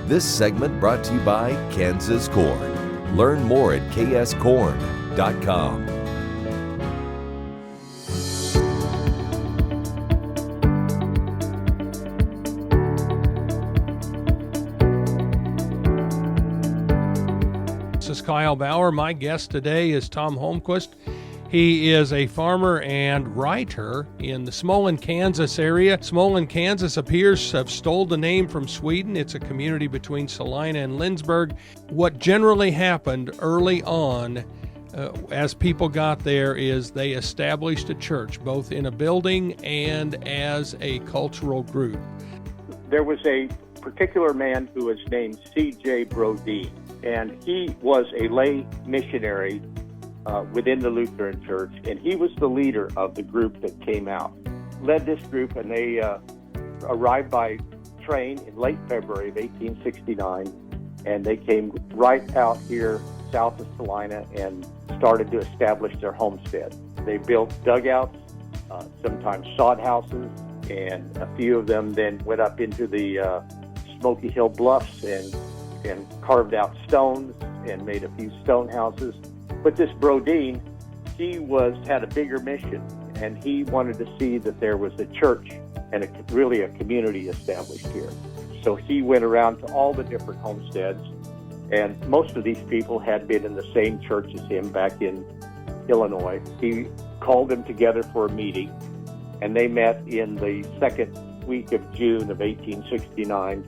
This segment brought to you by Kansas Corn. Learn more at kscorn.com. This is Kyle Bauer. My guest today is Tom Holmquist. He is a farmer and writer in the Smolin, Kansas area. Smolin, Kansas appears to have stole the name from Sweden. It's a community between Salina and Lindsborg. What generally happened early on as people got there is they established a church, both in a building and as a cultural group. There was a particular man who was named C.J. Brodeen, and he was a lay missionary within the Lutheran Church, and he was the leader of the group that came out. Led this group, and they arrived by train in late February of 1869, and they came right out here south of Salina and started to establish their homestead. They built dugouts, sometimes sod houses, and a few of them then went up into the Smoky Hill Bluffs and carved out stones and made a few stone houses. But this Brodeen, he had a bigger mission, and he wanted to see that there was a church and really a community established here. So he went around to all the different homesteads, and most of these people had been in the same church as him back in Illinois. He called them together for a meeting, and they met in the second week of June of 1869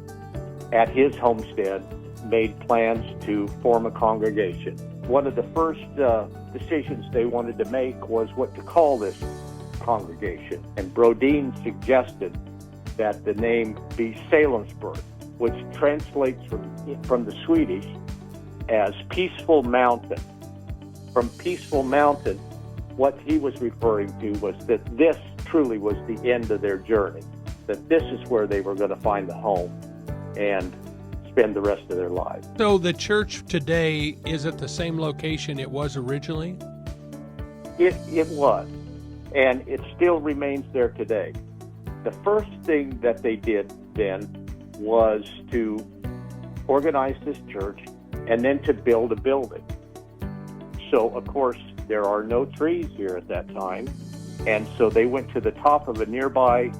at his homestead, made plans to form a congregation. One of the first decisions they wanted to make was what to call this congregation. And Brodeen suggested that the name be Salemsburg, which translates from the Swedish as peaceful mountain. From peaceful mountain, what he was referring to was that this truly was the end of their journey, that this is where they were going to find a home and spend the rest of their lives. So the church today is at the same location it was originally? It was, and it still remains there today. The first thing that they did then was to organize this church and then to build a building. So, of course, there are no trees here at that time, and so they went to the top of a nearby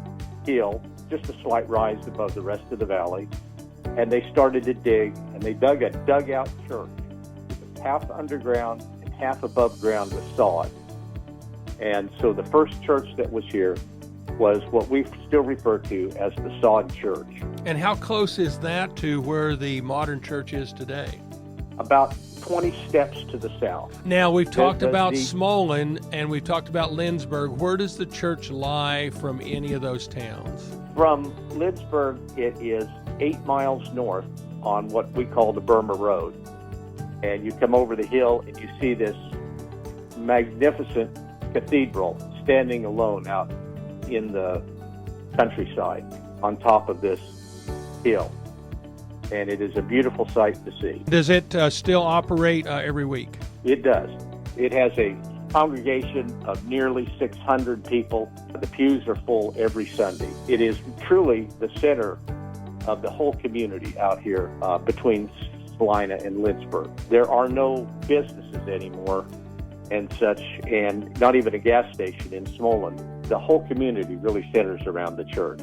hill, just a slight rise above the rest of the valley, and they started to dig, and they dug a dugout church. It was half underground and half above ground with sod. And so the first church that was here was what we still refer to as the sod church. And how close is that to where the modern church is today? About 20 steps to the south. Now, we've talked about Smolin and we've talked about Lindsborg. Where does the church lie from any of those towns? From Lindsborg, it is 8 miles north on what we call the Burma Road. And you come over the hill and you see this magnificent cathedral standing alone out in the countryside on top of this hill. And it is a beautiful sight to see. Does it still operate every week? It does. It has a congregation of nearly 600 people. The pews are full every Sunday. It is truly the center of the whole community out here between Salina and Lindsborg. There are no businesses anymore and such, and not even a gas station in Smolin. The whole community really centers around the church.